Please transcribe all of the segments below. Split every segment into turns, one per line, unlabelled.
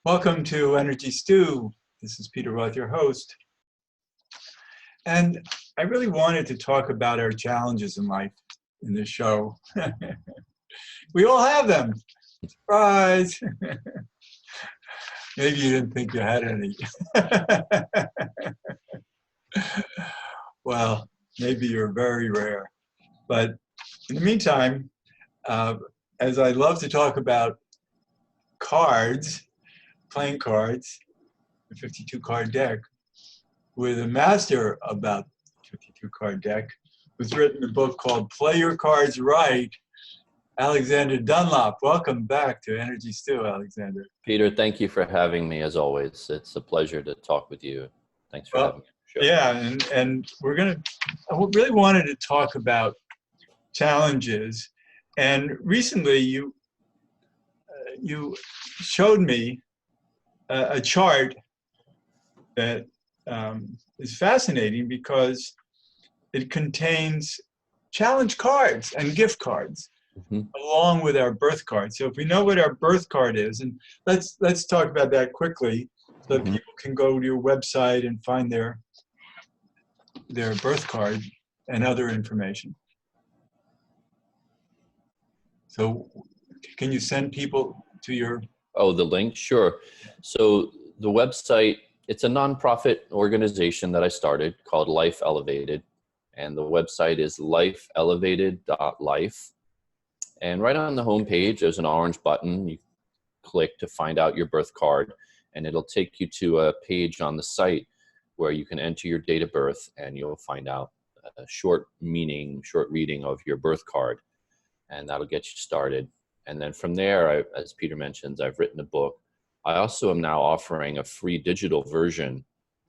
Welcome to Energy Stew. This is Peter Roth, your host. And I really wanted to talk about our challenges in life in this show. We all have them. Surprise. Maybe you didn't think you had any. Well, maybe you're very rare. But in the meantime, as I love to talk about cards, playing cards, the 52 card deck, with a master about 52 card deck, who's written a book called Play Your Cards Right, Alexander Dunlop. Welcome back to Energy Stew, Alexander.
Peter, thank you for having me as always. It's a pleasure to talk with you. Thanks for having me. Sure.
Yeah, and I really wanted to talk about challenges. And recently you showed me a chart that is fascinating because it contains challenge cards and gift cards along with our birth card. So if we know what our birth card is, and let's talk about that quickly so that people can go to your website and find their birth card and other information. So can you send people to your...
Oh, the link? Sure. So the website, it's a nonprofit organization that I started called Life Elevated. And the website is lifeelevated.life. And right on the homepage, there's an orange button. You click to find out your birth card, and it'll take you to a page on the site where you can enter your date of birth, and you'll find out a short reading of your birth card, and that'll get you started. And then from there, as Peter mentions, I've written a book. I also am now offering a free digital version,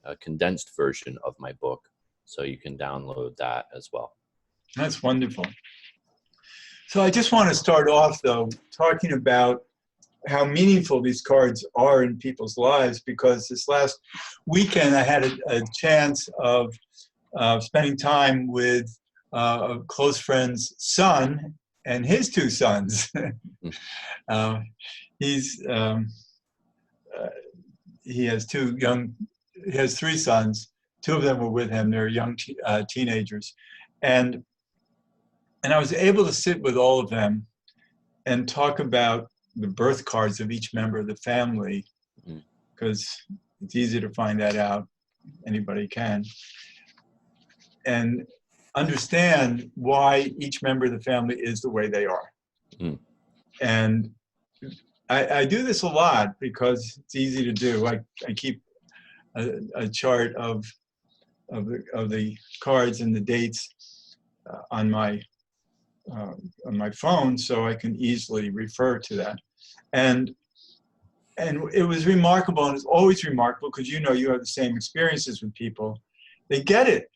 a condensed version of my book, so you can download that as well.
That's wonderful. So I just want to start off, though, talking about how meaningful these cards are in people's lives, because this last weekend I had a chance of spending time with a close friend's son and his two sons. He has three sons. Two of them were with him. They're young teenagers. And I was able to sit with all of them and talk about the birth cards of each member of the family, because it's easy to find that out. Anybody can. And understand why each member of the family is the way they are. And I do this a lot because it's easy to do. I keep a chart of the cards and the dates on my phone, so I can easily refer to that. And it was remarkable, and it's always remarkable because you have the same experiences with people. They get it,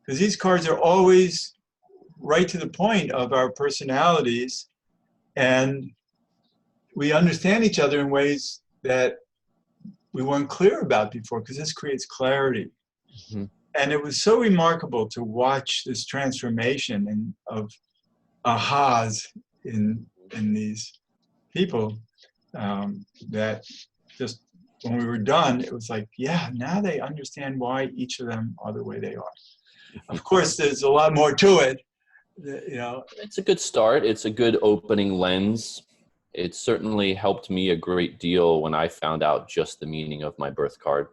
because these cards are always right to the point of our personalities, and we understand each other in ways that we weren't clear about before, because this creates clarity. And it was so remarkable to watch this transformation of ahas in these people, that just when we were done, it was like, yeah, now they understand why each of them are the way they are. Of course, there's a lot more to it.
It's a good start. It's a good opening lens. It certainly helped me a great deal when I found out just the meaning of my birth card.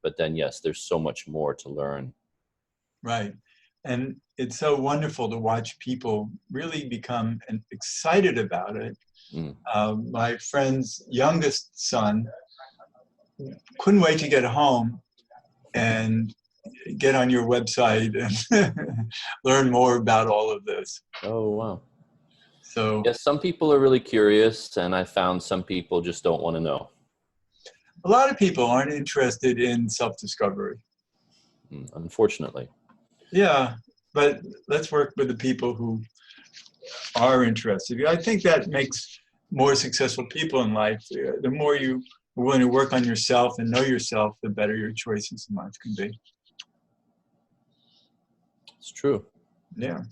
But then, yes, there's so much more to learn.
Right. And it's so wonderful to watch people really become excited about it. My friend's youngest son couldn't wait to get home and get on your website and learn more about all of this.
Oh, wow.
So
yes, some people are really curious, and I found some people just don't want to know.
A lot of people aren't interested in self-discovery.
Unfortunately.
Yeah, but let's work with the people who are interested. I think that makes more successful people in life. The more you are willing to work on yourself and know yourself, the better your choices in life can be.
It's true.
Yeah.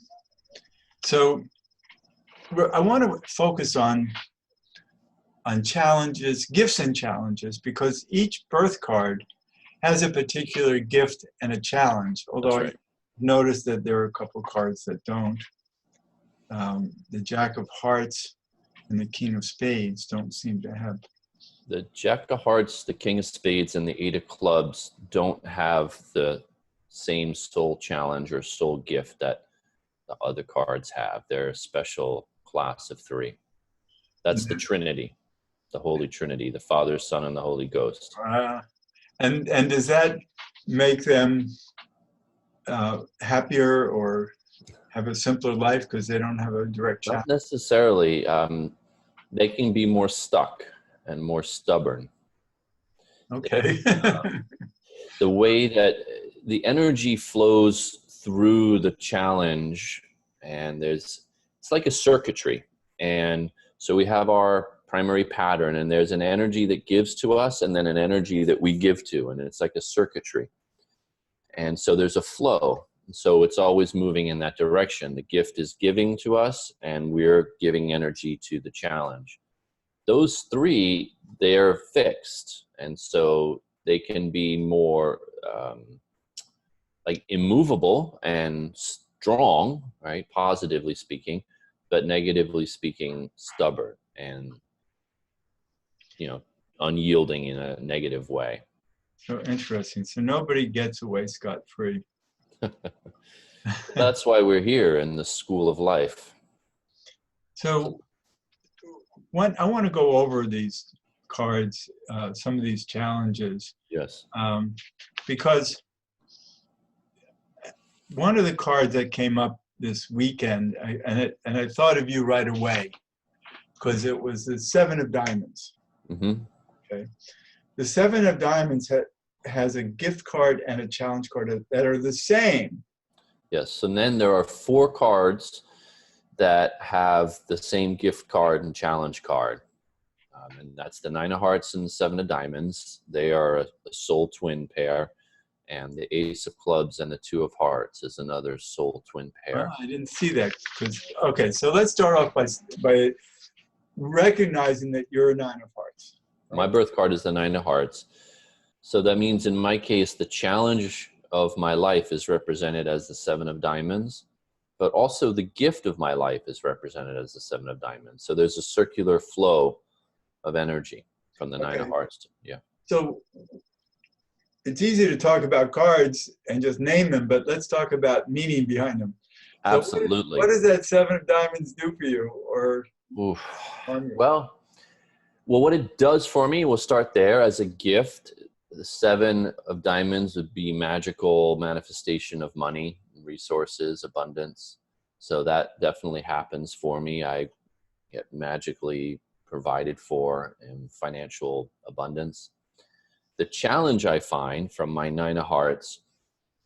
So I want to focus on on challenges, gifts and challenges, because each birth card has a particular gift and a challenge. Although
That's right.
I noticed that there are a couple cards that don't. The Jack of Hearts and the King of Spades don't seem to have.
The Jack of Hearts, the King of Spades, and the Eight of Clubs don't have the same soul challenge or soul gift that the other cards have. They're a special class of three. That's the Trinity, the Holy Trinity, the Father, Son, and the Holy Ghost.
And does that make them happier or have a simpler life because they don't have a direct challenge?
Not necessarily. They can be more stuck and more stubborn.
Okay.
The way that the energy flows through the challenge, and it's like a circuitry. And so we have our primary pattern, and there's an energy that gives to us and then an energy that we give to, and it's like a circuitry. And so there's a flow. So it's always moving in that direction. The gift is giving to us, and we're giving energy to the challenge. Those three, they're fixed. And so they can be more like immovable and strong, right? Positively speaking, but negatively speaking, stubborn and, you know, unyielding in a negative way.
So interesting. So nobody gets away scot-free.
That's why we're here in the school of life.
So I want to go over these cards, some of these challenges.
Yes.
Because one of the cards that came up this weekend, and I thought of you right away, because it was the Seven of Diamonds.
Mm-hmm.
Okay. The Seven of Diamonds has a gift card and a challenge card that are the same.
Yes, and then there are 4 cards that have the same gift card and challenge card. And that's the Nine of Hearts and the Seven of Diamonds. They are a soul twin pair. And the Ace of Clubs and the Two of Hearts is another soul twin pair.
Oh, I didn't see that. Okay, so let's start off by recognizing that you're a Nine of Hearts. Right?
My birth card is the Nine of Hearts. So that means in my case, the challenge of my life is represented as the Seven of Diamonds, but also the gift of my life is represented as the Seven of Diamonds. So there's a circular flow of energy from the Nine of Hearts. Yeah.
So it's easy to talk about cards and just name them, but let's talk about meaning behind them. So
Absolutely.
what does that Seven of Diamonds do for you? Or
well, what it does for me, we'll start there as a gift. The Seven of Diamonds would be magical manifestation of money, resources, abundance. So that definitely happens for me. I get magically provided for in financial abundance. The challenge I find from my Nine of Hearts,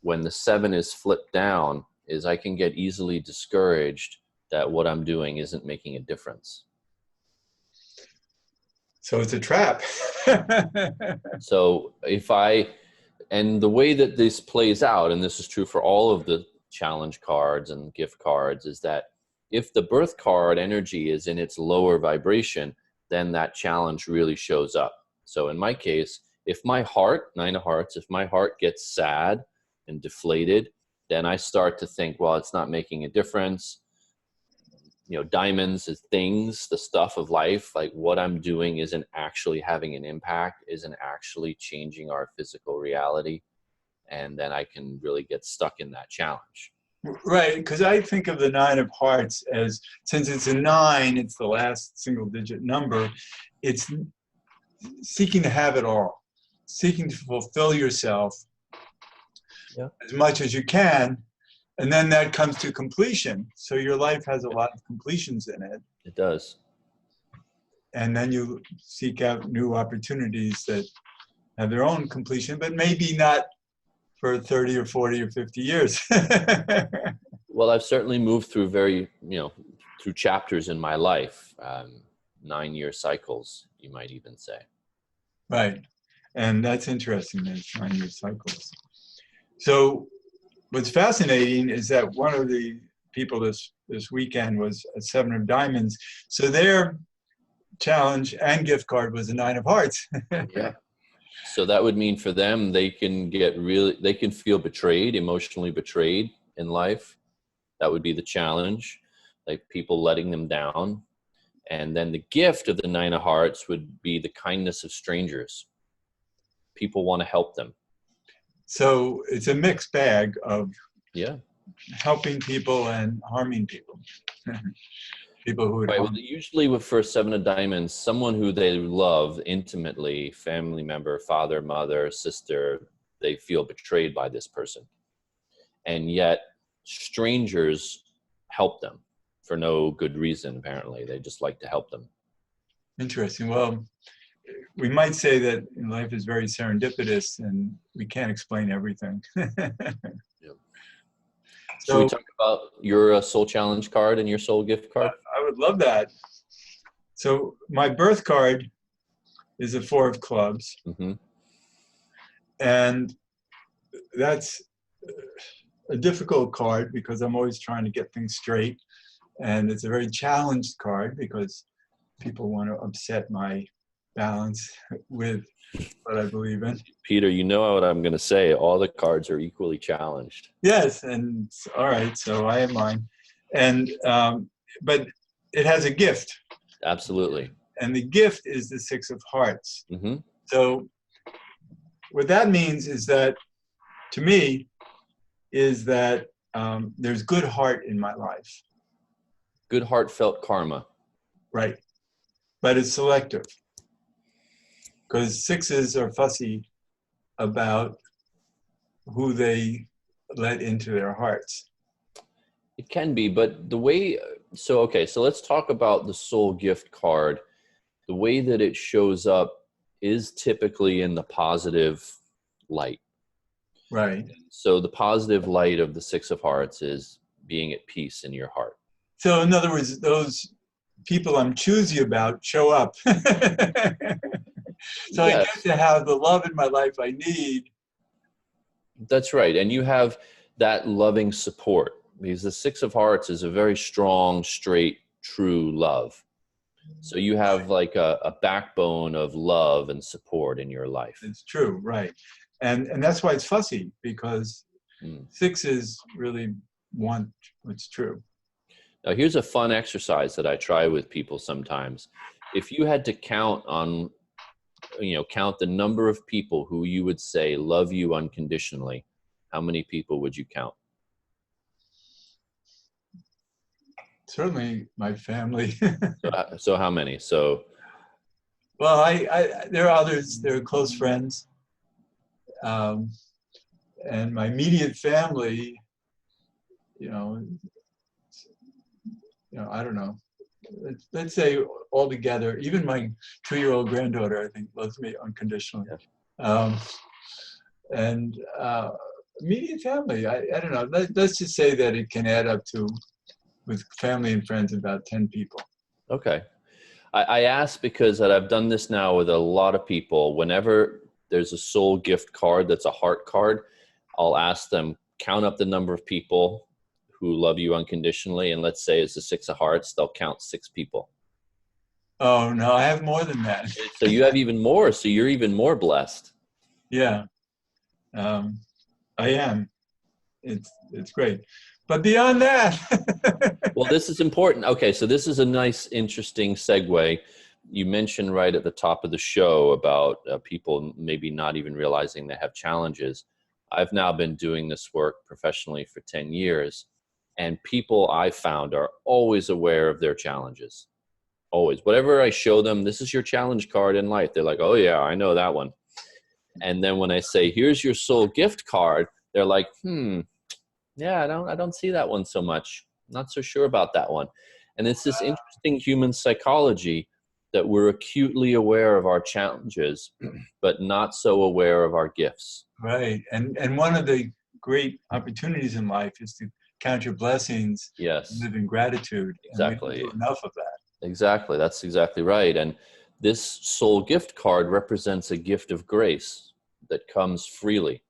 when the 7 is flipped down, is I can get easily discouraged that what I'm doing isn't making a difference.
So it's a trap.
So and the way that this plays out, and this is true for all of the challenge cards and gift cards, is that if the birth card energy is in its lower vibration, then that challenge really shows up. So in my case, if my heart, Nine of Hearts, if my heart gets sad and deflated, then I start to think, well, it's not making a difference. You know, diamonds is things, the stuff of life, like what I'm doing isn't actually having an impact, isn't actually changing our physical reality. And then I can really get stuck in that challenge.
Right, because I think of the Nine of Hearts as, since it's a 9, it's the last single digit number, it's seeking to have it all, seeking to fulfill yourself as much as you can. And then that comes to completion. So your life has a lot of completions in it.
It does.
And then you seek out new opportunities that have their own completion, but maybe not for 30 or 40 or 50 years.
Well, I've certainly moved through through chapters in my life, 9-year cycles, you might even say.
Right. And that's interesting, that it's 9-year cycles. So what's fascinating is that one of the people this weekend was a Seven of Diamonds. So they're challenge and gift card was a 9 of hearts.
Yeah. So that would mean for them, they can they can feel betrayed, emotionally betrayed in life. That would be the challenge, like people letting them down. And then the gift of the 9 of hearts would be the kindness of strangers. People want to help them.
So it's a mixed bag of
Yeah.
helping people and harming people. People who would
Right. Well,
harm.
usually for 7 of diamonds, someone who they love intimately, family member, father, mother, sister, they feel betrayed by this person. And yet strangers help them for no good reason, apparently. They just like to help them.
Interesting. Well, we might say that life is very serendipitous and we can't explain everything.
Yep. Should we
So
talk about your soul challenge card and your soul gift card?
I would love that. So my birth card is a 4 of clubs.
Mm-hmm.
And that's a difficult card because I'm always trying to get things straight. And it's a very challenged card because people want to upset my balance with what I believe in.
Peter, you know what I'm going to say. All the cards are equally challenged.
Yes, and all right, so I have mine. And but it has a gift.
Absolutely.
And the gift is the 6 of hearts.
Mm-hmm.
So what that means is that, to me, is that there's good heart in my life.
Good heartfelt karma.
Right. But it's selective. Because 6s are fussy about who they let into their hearts.
It can be, but the way, so let's talk about the soul gift card. The way that it shows up is typically in the positive light.
Right.
So the positive light of the 6 of hearts is being at peace in your heart.
So in other words, those people I'm choosy about show up. So
Yes.
I get to have the love in my life I need.
That's right. And you have that loving support because the 6 of hearts is a very strong, straight, true love. So you have like a backbone of love and support in your life.
It's true, right. And that's why it's fussy, because 6s really want what's true.
Now here's a fun exercise that I try with people sometimes. If you had to count the number of people who you would say love you unconditionally, how many people would you count?
Certainly my family.
So how many?
Well, there are others. There are close friends. And my immediate family, I don't know. Let's say altogether, even my 2-year-old granddaughter, I think, loves me unconditionally.
Yeah.
And immediate family, I don't know. Let's just say that it can add up to, with family and friends, about 10 people.
Okay. I ask because that I've done this now with a lot of people. Whenever there's a soul gift card that's a heart card, I'll ask them, count up the number of people who love you unconditionally. And let's say it's the 6 of hearts, they'll count 6 people.
Oh, no, I have more than that.
So you have even more. So you're even more blessed.
Yeah, I am. It's great. But beyond that.
Well, this is important. Okay, so this is a nice, interesting segue. You mentioned right at the top of the show about people maybe not even realizing they have challenges. I've now been doing this work professionally for 10 years, and people I found are always aware of their challenges. Always. Whatever I show them, this is your challenge card in life. They're like, oh yeah, I know that one. And then when I say, here's your soul gift card, they're like, yeah, I don't see that one so much. Not so sure about that one. And it's this interesting human psychology that we're acutely aware of our challenges, but not so aware of our gifts.
Right. And one of the great opportunities in life is to count your blessings.
Yes.
And live in gratitude.
Exactly.
And we don't do enough of that.
Exactly. That's exactly right. And this soul gift card represents a gift of grace that comes freely.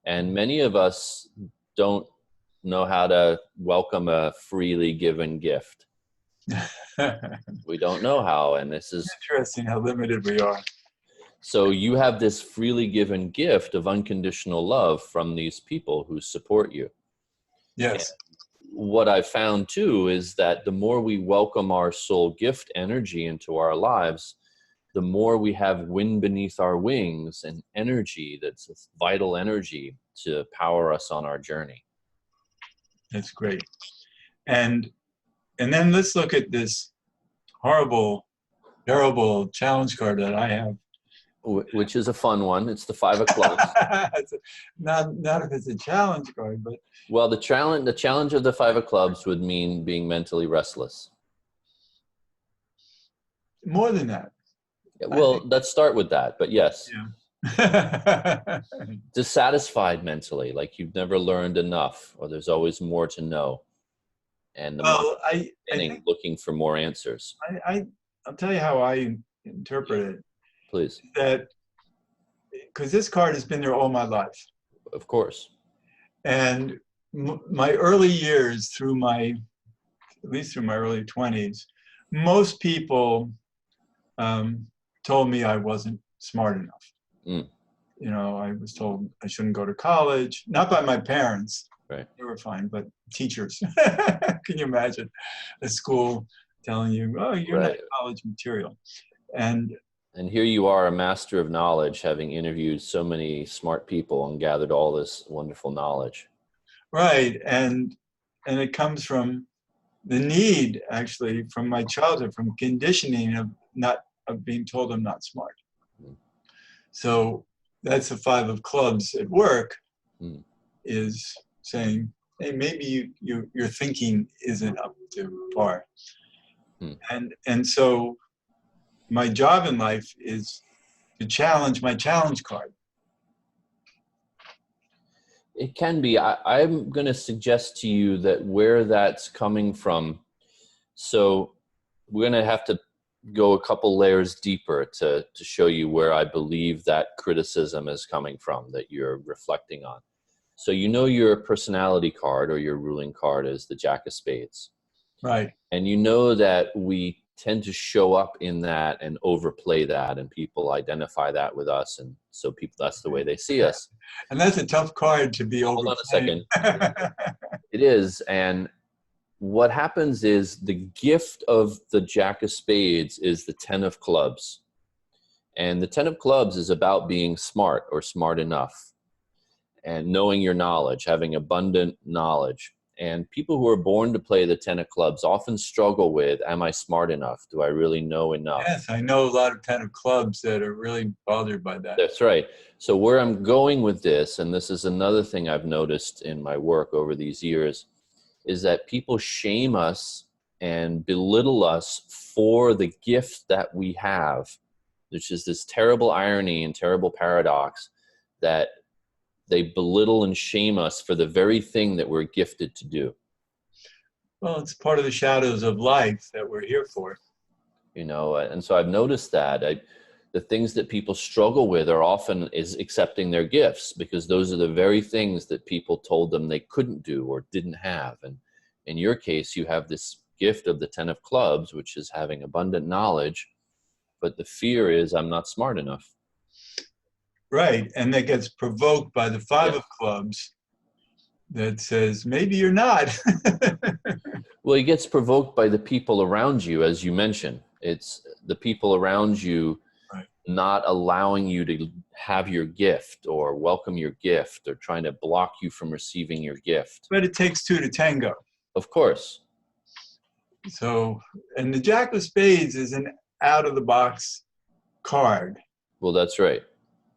And many of us don't know how to welcome a freely given gift. We don't know how, and this is
Interesting how limited we are.
so you have this freely given gift of unconditional love from these people who support you.
Yes.
What I've found too is that the more we welcome our soul gift energy into our lives, the more we have wind beneath our wings and energy that's vital energy to power us on our journey.
That's great. And then let's look at this horrible, terrible challenge card that I have.
Which is a fun one. It's the 5 of clubs.
Not if it's a challenge card, but
Well, the challenge of the 5 of clubs would mean being mentally restless.
more than that.
Well, let's start with that. But yes,
Yeah.
dissatisfied mentally, like you've never learned enough, or there's always more to know, and the
Well, I
mind looking for more answers.
I'll tell you how I interpret it.
Please,
That because this card has been there all my life,
of course.
and my early years at least through my early 20s, most people told me I wasn't smart enough.
Mm.
You know, I was told I shouldn't go to college, not by my parents.
Right.
They were fine, but teachers. Can you imagine a school telling you, oh, you're not college material? And
here you are, a master of knowledge, having interviewed so many smart people and gathered all this wonderful knowledge.
right, and it comes from the need, actually, from my childhood, from conditioning of being told I'm not smart.
Mm.
So that's the 5 of clubs at work, is saying, hey, maybe your thinking isn't up to par. And so my job in life is to challenge my challenge card.
It can be. I'm going to suggest to you that where that's coming from, so we're going to have to go a couple layers deeper to show you where I believe that criticism is coming from that you're reflecting on. So you know your personality card or your ruling card is the Jack of Spades.
Right.
And you know that we tend to show up in that and overplay that, and people identify that with us, and so people, that's the way they see us.
And that's a tough card to be overplayed.
Hold on a second. It is. And what happens is the gift of the Jack of Spades is the 10 of clubs. And the 10 of clubs is about being smart or smart enough and knowing your knowledge, having abundant knowledge. And people who are born to play the 10 of clubs often struggle with, am I smart enough? Do I really know enough?
Yes, I know a lot of 10 of clubs that are really bothered by that.
That's right. So where I'm going with this, and this is another thing I've noticed in my work over these years, is that people shame us and belittle us for the gift that we have, which is this terrible irony and terrible paradox that they belittle and shame us for the very thing that we're gifted to do.
Well, it's part of the shadows of life that we're here for.
You know, and so I've noticed that the things that people struggle with are often is accepting their gifts, because those are the very things that people told them they couldn't do or didn't have. And in your case, you have this gift of the 10 of clubs, which is having abundant knowledge, but the fear is I'm not smart enough.
Right, and that gets provoked by the 5 of clubs that says, maybe you're not.
Well, it gets provoked by the people around you, as you mentioned. It's the people around you not allowing you to have your gift or welcome your gift or trying to block you from receiving your gift.
But it takes 2 to tango.
Of course.
So, and the Jack of Spades is an out-of-the-box card.
Well, that's right.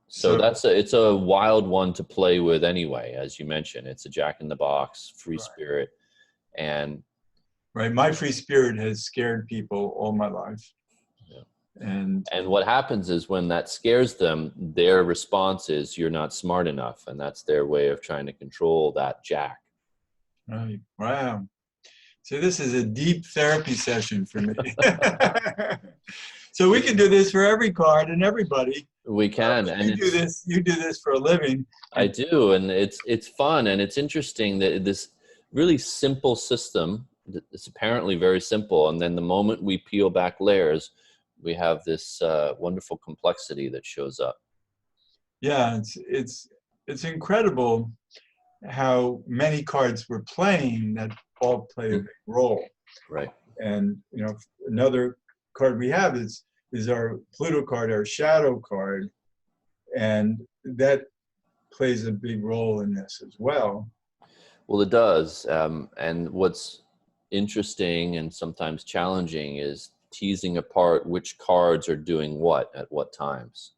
So it's a wild one to play with anyway, as you mentioned. It's a jack-in-the-box, free spirit. And
right, my free spirit has scared people all my life. Yeah. And
what happens is when that scares them, their response is you're not smart enough, and that's their way of trying to control that jack.
Right. Wow. So this is a deep therapy session for me. So we can do this for every card and everybody.
We can. And
you do this for a living.
I do, and it's fun, and it's interesting that this really simple system It's apparently very simple, and then the moment we peel back layers, we have this wonderful complexity that shows up.
Yeah, it's incredible how many cards we're playing that all play a big role.
Right.
And another card we have is our Pluto card, our shadow card, and that plays a big role in this as well.
Well, it does. And what's interesting and sometimes challenging is teasing apart which cards are doing what at what times.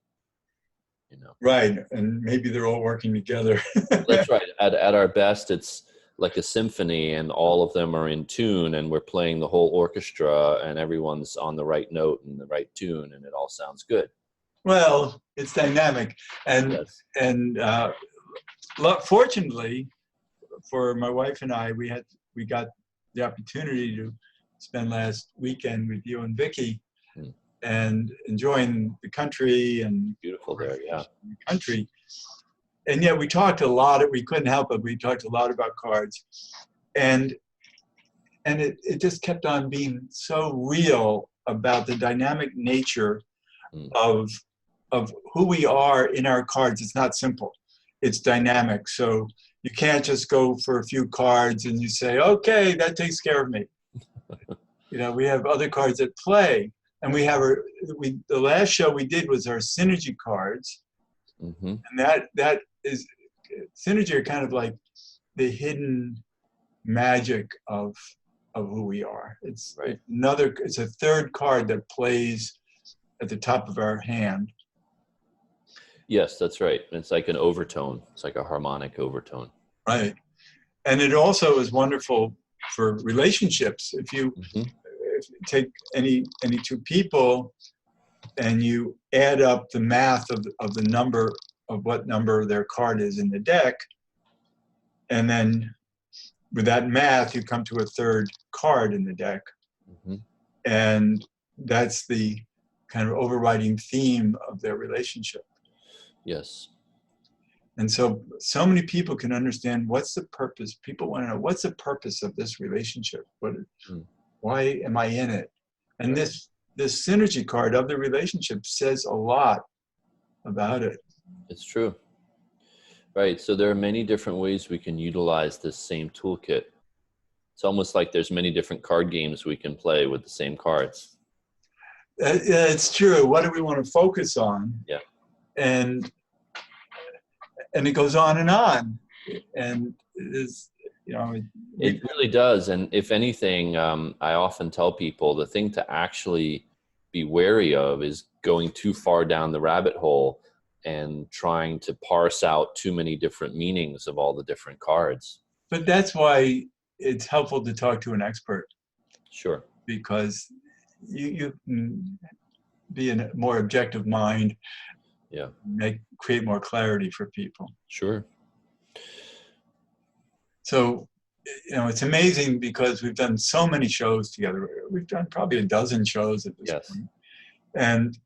Right, and maybe they're all working together.
That's right. At our best, it's like a symphony, and all of them are in tune, and we're playing the whole orchestra, and everyone's on the right note and the right tune, and it all sounds good.
Well, it's dynamic, and
Yes.
and fortunately for my wife and I, we got the opportunity to spend last weekend with you and Vicky, and enjoying the country and
Beautiful there, yeah.
the country. And yet we talked a lot. We couldn't help it. We talked a lot about cards, and it just kept on being so real about the dynamic nature of who we are in our cards. It's not simple. It's dynamic. So you can't just go for a few cards and you say, okay, that takes care of me. We have other cards at play. And we have the last show we did was our synergy cards. And that is, synergy are kind of like the hidden magic of who we are. It's
right.
It's a third card that plays at the top of our hand.
Yes, that's right. It's like an overtone. It's like a harmonic overtone.
Right. And it also is wonderful for relationships. If you take any two people and you add up the math of the number of what number their card is in the deck, and then with that math you come to a third card in the deck. And that's the kind of overriding theme of their relationship.
Yes.
And so many people can understand what's the purpose. People want to know, what's the purpose of this relationship? Why am I in it? And this synergy card of the relationship says a lot about it.
It's true. Right. So there are many different ways we can utilize this same toolkit. It's almost like there's many different card games we can play with the same cards.
It's true. What do we want to focus on?
Yeah.
And it goes on. And it is,
it really does. And if anything, I often tell people the thing to actually be wary of is going too far down the rabbit hole and trying to parse out too many different meanings of all the different cards.
But that's why it's helpful to talk to an expert.
Sure.
Because you can be in a more objective mind.
Yeah.
Create more clarity for people.
Sure.
So, it's amazing because we've done so many shows together. We've done probably a dozen shows at this point. And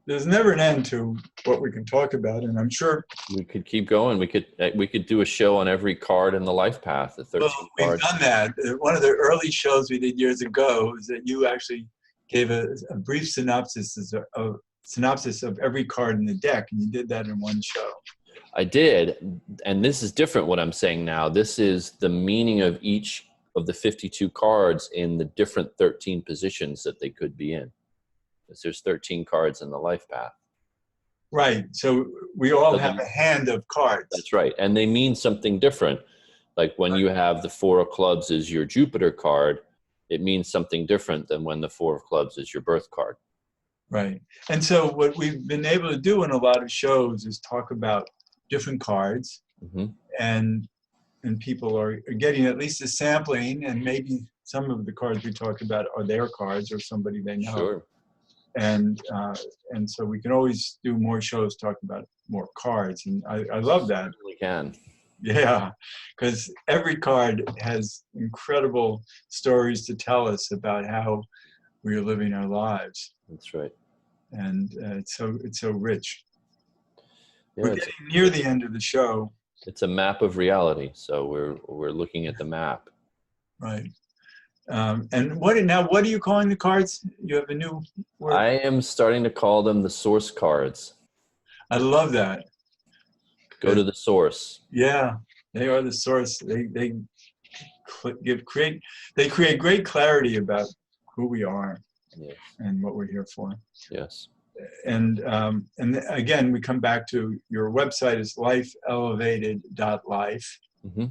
there's never an end to what we can talk about. And I'm sure
we could keep going. We could do a show on every card in the life path, the 13 cards.
We've done that. One of the early shows we did years ago is that you actually gave a brief synopsis of every card in the deck, and you did that in one show.
I did, and this is different what I'm saying now. This is the meaning of each of the 52 cards in the different 13 positions that they could be in. Because there's 13 cards in the life path.
Right, so we all have a hand of cards.
That's right, and they mean something different. Like when you have the 4 of clubs as your Jupiter card, it means something different than when the 4 of clubs is your birth card.
Right. And so what we've been able to do in a lot of shows is talk about different cards, and people are getting at least a sampling, and maybe some of the cards we talked about are their cards or somebody they know.
Sure.
And so we can always do more shows talking about more cards, and I love that.
We can.
Yeah, because every card has incredible stories to tell us about how we are living our lives.
That's right.
And it's so rich.
Yeah,
we're getting near the end of the show.
It's a map of reality, so we're looking at the map.
Right. And what are you calling the cards? You have a new word?
I am starting to call them the source cards.
I love that.
Go to the source.
Yeah, they are the source. They create great clarity about who we are,
Yes.
and what we're here for.
Yes.
And again, we come back to your website is lifeelevated.life.
Mm-hmm.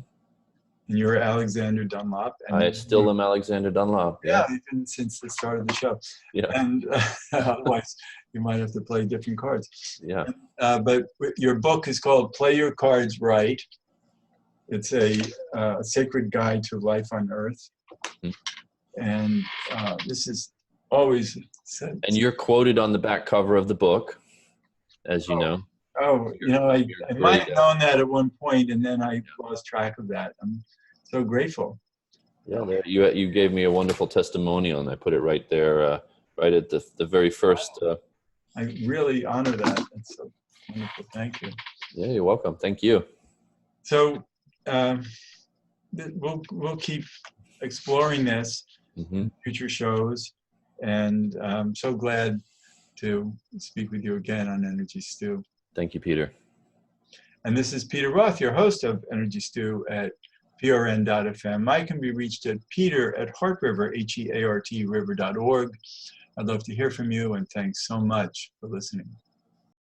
And you're Alexander Dunlop. And
I still am Alexander Dunlop.
Yeah, even since the start of the show.
Yeah.
And otherwise, you might have to play different cards.
Yeah.
But your book is called Play Your Cards Right. It's a sacred guide to life on Earth. Mm-hmm. And this is always said.
And you're quoted on the back cover of the book, as you know.
Oh, I might have known that at one point, and then I lost track of that. I'm so grateful.
Yeah, you gave me a wonderful testimonial, and I put it right there, right at the very first.
I really honor that. That's so wonderful. Thank you.
Yeah, you're welcome. Thank you.
So we'll keep exploring this in future shows, and I'm so glad to speak with you again on Energy Stew.
Thank you, Peter. And
this is Peter Roth, your host of Energy Stew at prn.fm. I can be reached at peter@heartriver, HEART river.org. I'd love to hear from you, and thanks so much for listening.